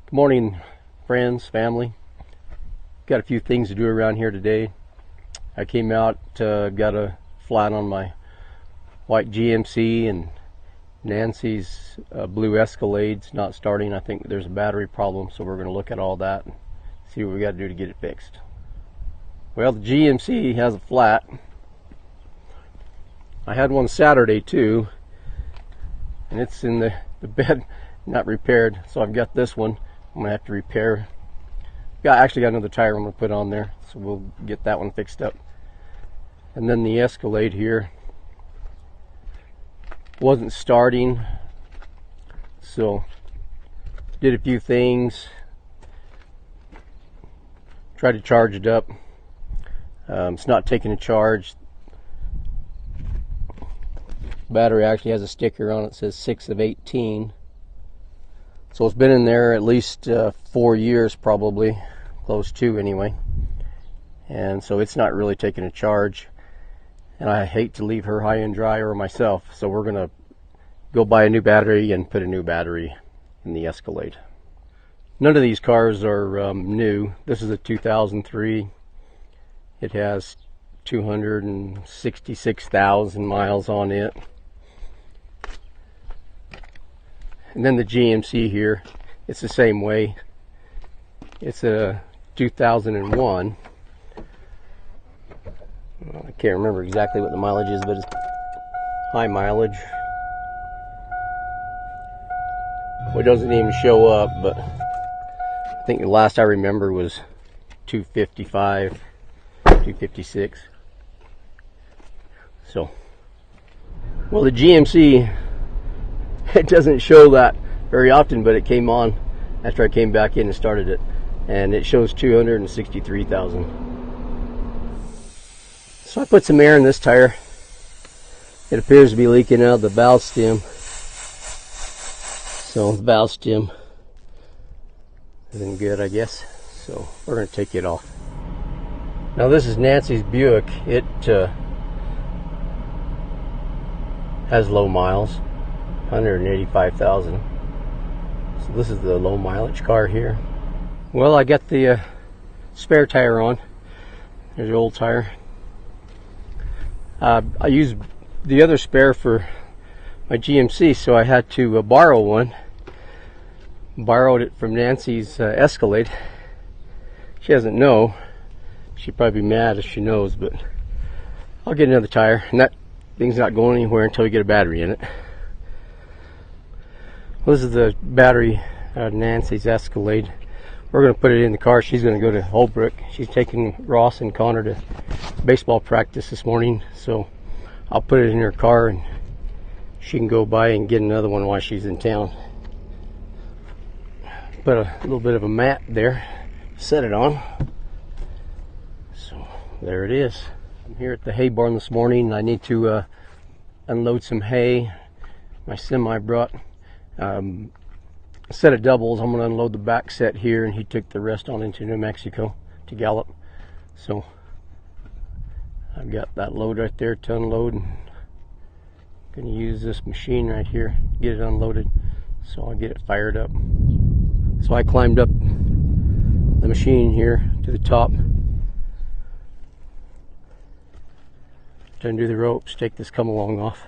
Good morning, friends, family. Got a few things to do around here today. I came out, got a flat on my white GMC, and Nancy's blue Escalade's not starting. I think there's a battery problem, so we're going to look at all that and see what we got to do to get it fixed. Well, the GMC has a flat. I had one Saturday too, and it's in the bed, not repaired, so I've got this one I'm gonna have to repair. Actually got another tire I'm gonna put on there, so we'll get that one fixed up. And then the Escalade here wasn't starting, so did a few things, tried to charge it up. It's not taking a charge. Battery actually has a sticker on it that says 6 of 18. So it's been in there at least 4 years, probably, close to anyway. And so it's not really taking a charge. And I hate to leave her high and dry, or myself. So we're gonna go buy a new battery and put a new battery in the Escalade. None of these cars are new. This is a 2003. It has 266,000 miles on it. And then the GMC here, it's the same way. It's a 2001. I can't remember exactly what the mileage is, but it's high mileage. Well, it doesn't even show up, but I think the last I remember was 255, 256. So, well, the GMC, it doesn't show that very often, but it came on after I came back in and started it, and it shows 263,000. So I put some air in this tire. It appears to be leaking out of the valve stem. So the valve stem isn't good, I guess. So we're going to take it off. Now this is Nancy's Buick. It has low miles. 185,000. So this is the low mileage car here. Well, I got the spare tire on. There's the old tire. I used the other spare for my GMC, so I had to borrow one. Borrowed it from Nancy's Escalade. She doesn't know. She'd probably be mad if she knows, but I'll get another tire, and that thing's not going anywhere until we get a battery in it. This is the battery out of Nancy's Escalade. We're going to put it in the car. She's going to go to Holbrook. She's taking Ross and Connor to baseball practice this morning, so I'll put it in her car and she can go by and get another one while she's in town. Put a little bit of a mat there, set it on. So there it is. I'm here at the hay barn this morning. I need to unload some hay. My semi brought a set of doubles. I'm going to unload the back set here, and he took the rest on into New Mexico to Gallup. So I've got that load right there to unload, and I'm going to use this machine right here to get it unloaded, so I'll get it fired up. So I climbed up the machine here to the top to undo the ropes, take this come along off.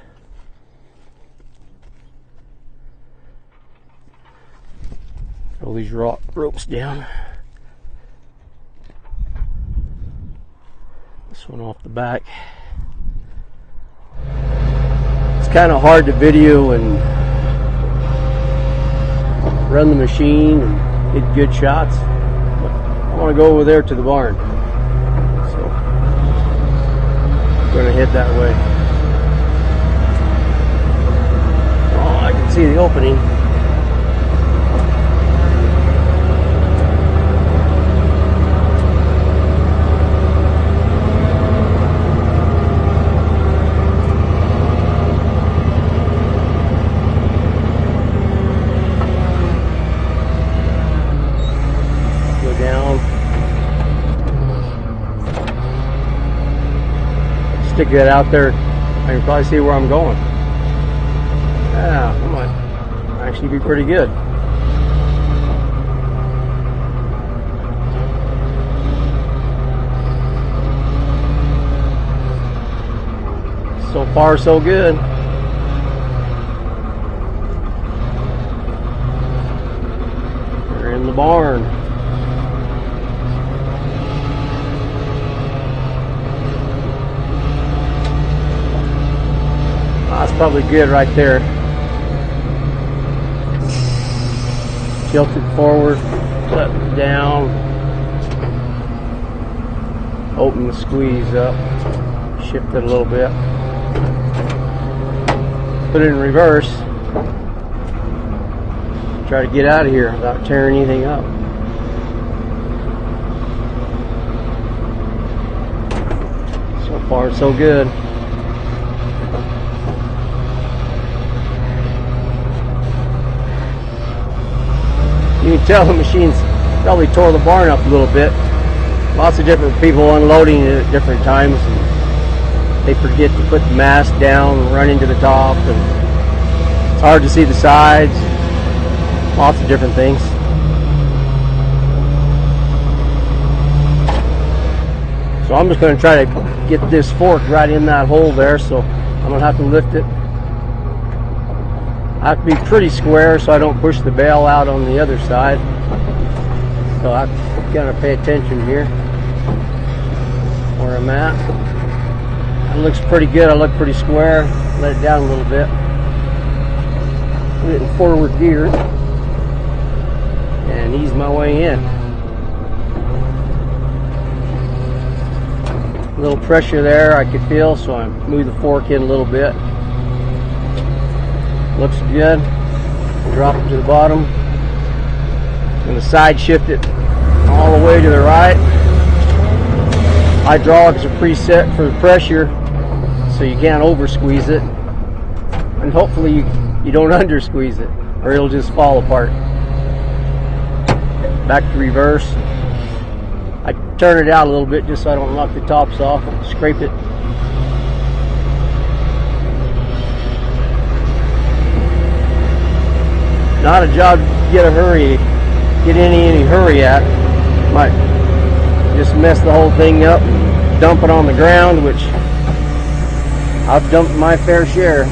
Roll these ropes down. This one off the back. It's kind of hard to video and run the machine and get good shots, but I want to go over there to the barn, so I'm going to head that way. Oh, I can see the opening. Stick that out there, I can probably see where I'm going. Yeah, come on. Actually be pretty good. far so good. We're in the barn. That's probably good right there. Tilted forward, flip down, open the squeeze up, shift it a little bit, put it in reverse, try to get out of here without tearing anything up. So far so good. You can tell the machine's probably tore the barn up a little bit. Lots of different people unloading it at different times. And they forget to put the mast down and run into the top. And it's hard to see the sides. Lots of different things. So I'm just going to try to get this fork right in that hole there. So I'm going to have to lift it. I have to be pretty square so I don't push the bale out on the other side. So I've got to pay attention here where I'm at. It looks pretty good. I look pretty square. Let it down a little bit. Put it in forward gear and ease my way in. A little pressure there I could feel, so I move the fork in a little bit. Looks good. Drop it to the bottom. I'm going to side shift it all the way to the right. Hydraulics are preset for the pressure, so you can't over squeeze it. And hopefully you don't under squeeze it, or it'll just fall apart. Back to reverse. I turn it out a little bit just so I don't knock the tops off. Scrape it. Not a job to get in any hurry at. Might just mess the whole thing up, dump it on the ground, which I've dumped my fair share.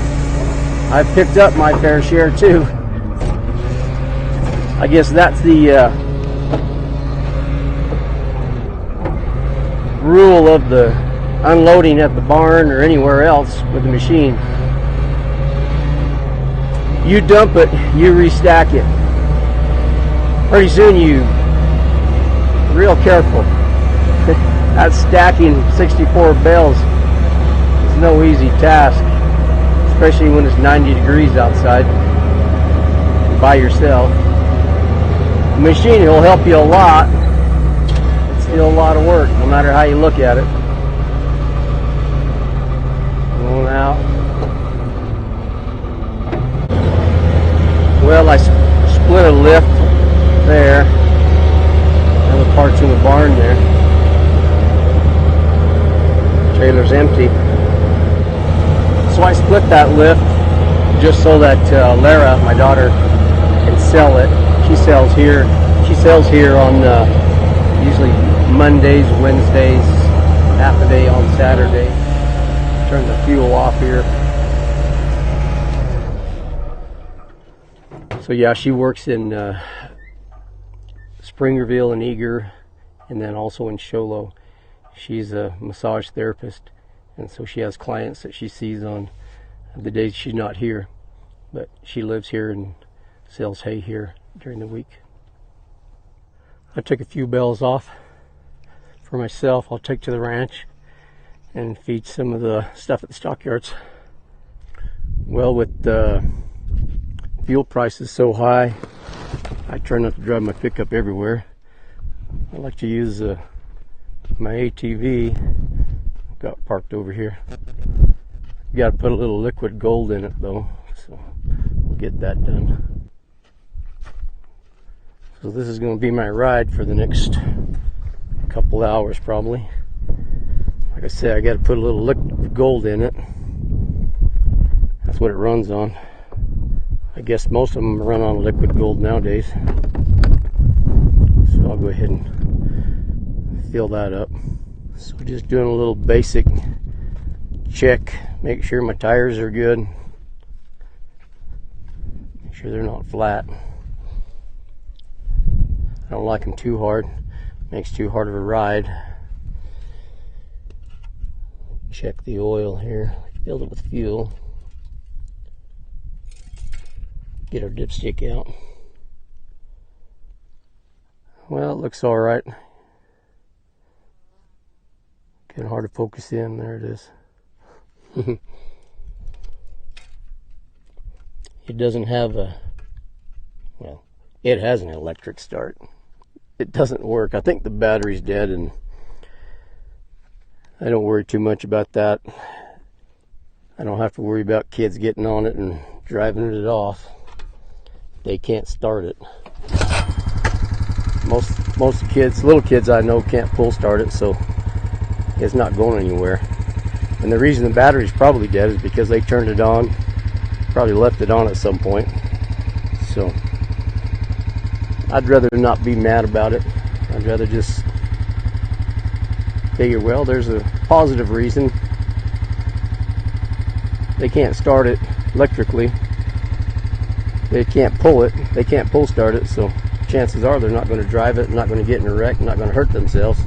I've picked up my fair share too. I guess that's the rule of the unloading at the barn or anywhere else with the machine. You dump it, you restack it. Pretty soon you real careful. That's stacking 64 bales. It's no easy task, especially when it's 90 degrees outside by yourself. The machine will help you a lot. It's still a lot of work, no matter how you look at it. Going out. Well, I split a lift there. Other parts in the barn there. Trailer's empty. So I split that lift just so that Lara, my daughter, can sell it. She sells here. She sells here on usually Mondays, Wednesdays, half a day on Saturday. Turn the fuel off here. So yeah, she works in Springerville and Eager, and then also in Show Low. She's a massage therapist, and so she has clients that she sees on the days she's not here. But she lives here and sells hay here during the week. I took a few bales off for myself. I'll take to the ranch and feed some of the stuff at the stockyards. Well, with the fuel prices so high, I try not to drive my pickup everywhere. I like to use my ATV. Got parked over here. You got to put a little liquid gold in it though, so we'll get that done. So this is going to be my ride for the next couple hours probably. Like I said, I got to put a little liquid gold in it. That's what it runs on. I guess most of them run on liquid gold nowadays. So I'll go ahead and fill that up. So just doing a little basic check, Make sure my tires are good. Make sure they're not flat. I don't like them too hard. Makes too hard of a ride. Check the oil here. Fill it with fuel. Get our dipstick out. Well, it looks all right. Kind of hard to focus in. There it is. It doesn't have a, well, it has an electric start. It doesn't work. I think the battery's dead, and I don't worry too much about that. I don't have to worry about kids getting on it and driving it off. They can't start it. Most kids, little kids I know, can't pull start it, so it's not going anywhere. And the reason the battery's probably dead is because they turned it on, probably left it on at some point. So I'd rather not be mad about it. I'd rather just figure, well, there's a positive reason. They can't start it electrically. They can't pull it. They can't pull start it, so chances are they're not going to drive it, not going to get in a wreck, not going to hurt themselves.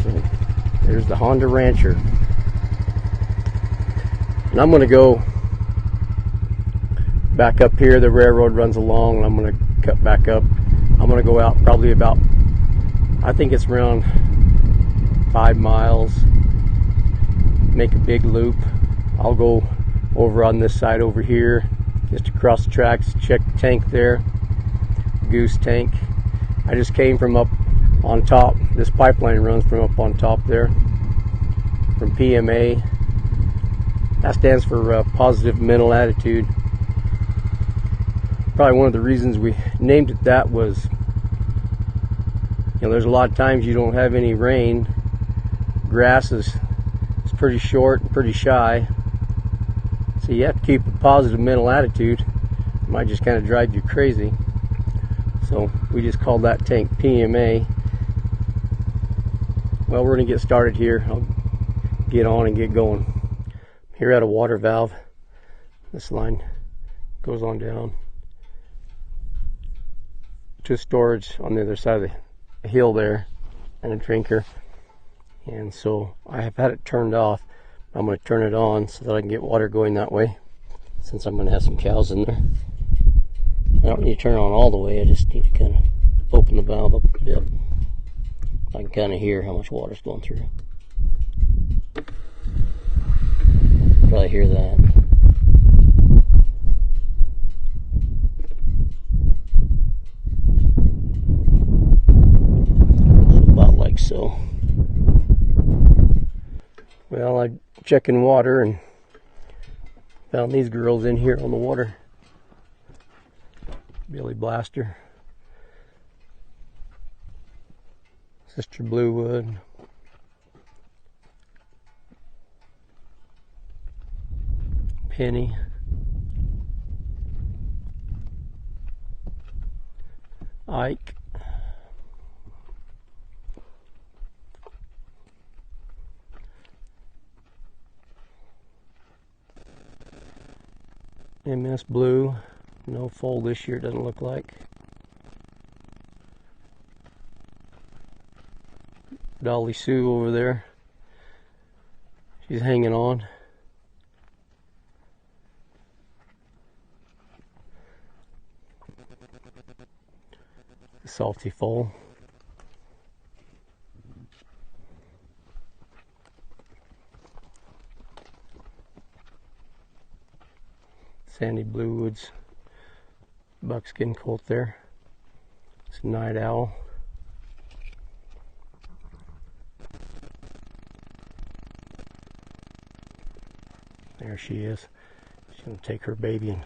So there's the Honda Rancher. And I'm going to go back up here. The railroad runs along, and I'm going to cut back up. I'm going to go out probably about, I think it's around 5 miles. Make a big loop. I'll go over on this side over here, just across the tracks, check the tank there, goose tank. I just came from up on top. This pipeline runs from up on top there, from PMA. That stands for positive mental attitude. Probably one of the reasons we named it that was, you know, there's a lot of times you don't have any rain. Grass is pretty short and pretty shy. So you have to keep a positive mental attitude. It might just kind of drive you crazy. So we just called that tank PMA. Well, we're going to get started here. I'll get on and get going. Here at a water valve. This line goes on down to storage on the other side of the hill there, and a drinker. And so I have had it turned off. I'm going to turn it on so that I can get water going that way, since I'm going to have some cows in there. I don't need to turn it on all the way. I just need to kind of open the valve up a bit. I can kind of hear how much water's going through. Probably hear that. About like so. Well, I'm checking water and found these girls in here on the water. Billy Blaster, Sister Bluewood, Penny, Ike, MS Blue. No foal this year, doesn't look like. Dolly Sue over there. She's hanging on. The salty foal. Sandy Bluewoods buckskin colt there. It's a night owl. There she is. She's going to take her baby and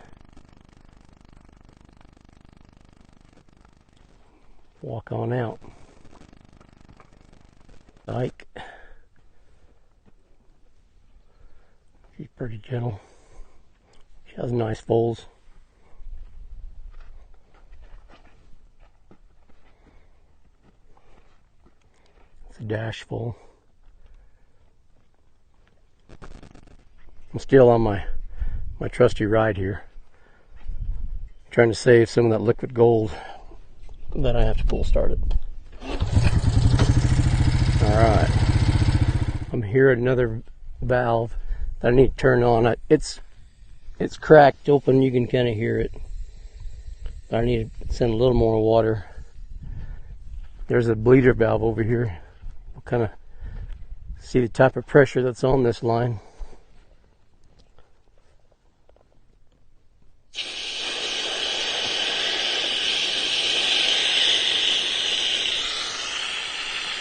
walk on out. Ike. She's pretty gentle. She has nice foals. It's a dash foal. still on my trusty ride here, trying to save some of that liquid gold that I have to pull start it. Alright, I'm here at another valve that I need to turn on. It's cracked open, you can kind of hear it. But I need to send a little more water. There's a bleeder valve over here. We'll kind of see the type of pressure that's on this line.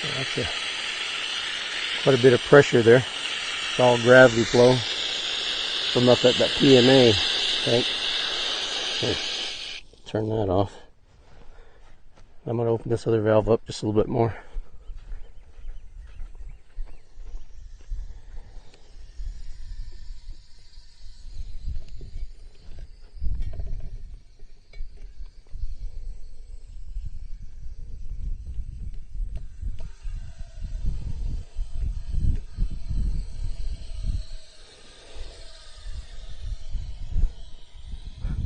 That's quite a bit of pressure there. It's all gravity flow from up at that PMA tank. Here, turn that off. I'm going to open this other valve up just a little bit more.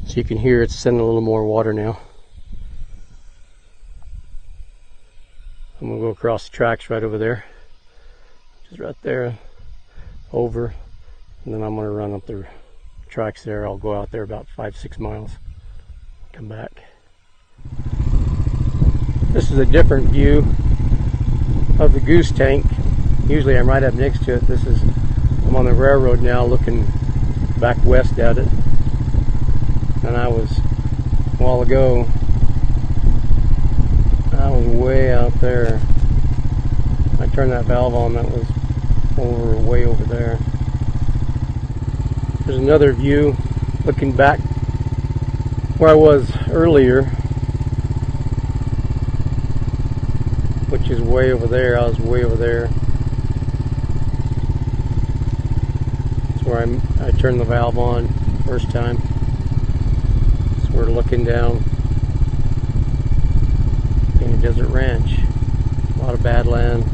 So you can hear it's sending a little more water now. I'm going to go across the tracks right over there. Just right there, over, and then I'm going to run up the tracks there. I'll go out there about 5-6 miles, come back. This is a different view of the goose tank. Usually I'm right up next to it. I'm on the railroad now looking back west at it. And I was, a while ago, I was way out there. I turned that valve on, that was way over there. There's another view looking back where I was earlier, which is way over there. I was way over there. That's where I turned the valve on first time. So we're looking down in Desert Ranch. A lot of badland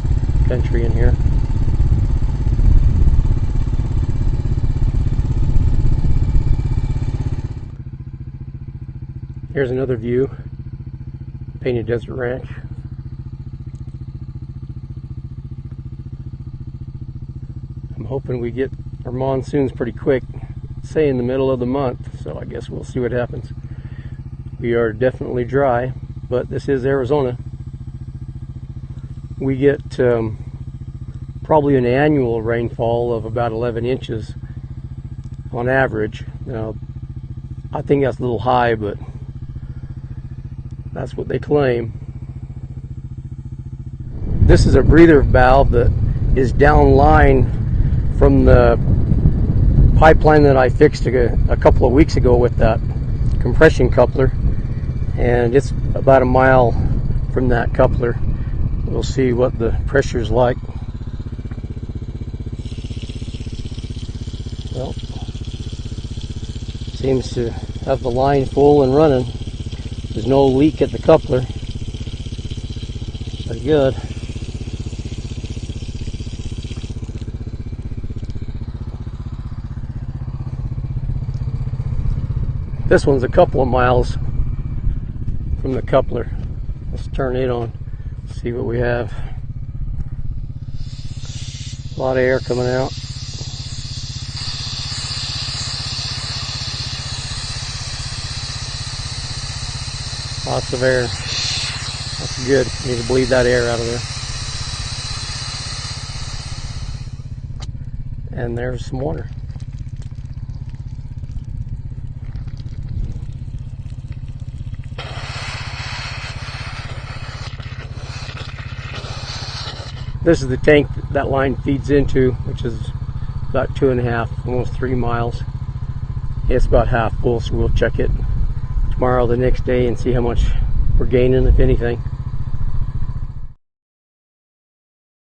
country in here. Here's another view, Painted Desert Ranch. I'm hoping we get our monsoons pretty quick, say in the middle of the month, so I guess we'll see what happens. We are definitely dry, but this is Arizona. We get probably an annual rainfall of about 11 inches on average. Now, I think that's a little high, but that's what they claim. This is a breather valve that is downline from the pipeline that I fixed a couple of weeks ago with that compression coupler, and it's about a mile from that coupler. We'll see what the pressure's like. Well, seems to have the line full and running. There's no leak at the coupler. Pretty good. This one's a couple of miles from the coupler. Let's turn it on, see what we have. A lot of air coming out. Lots of air. That's good. Need to bleed that air out of there. And there's some water. This is the tank that line feeds into, which is about 2.5, almost 3 miles. It's about half full, so we'll check it tomorrow, the next day, and see how much we're gaining, if anything.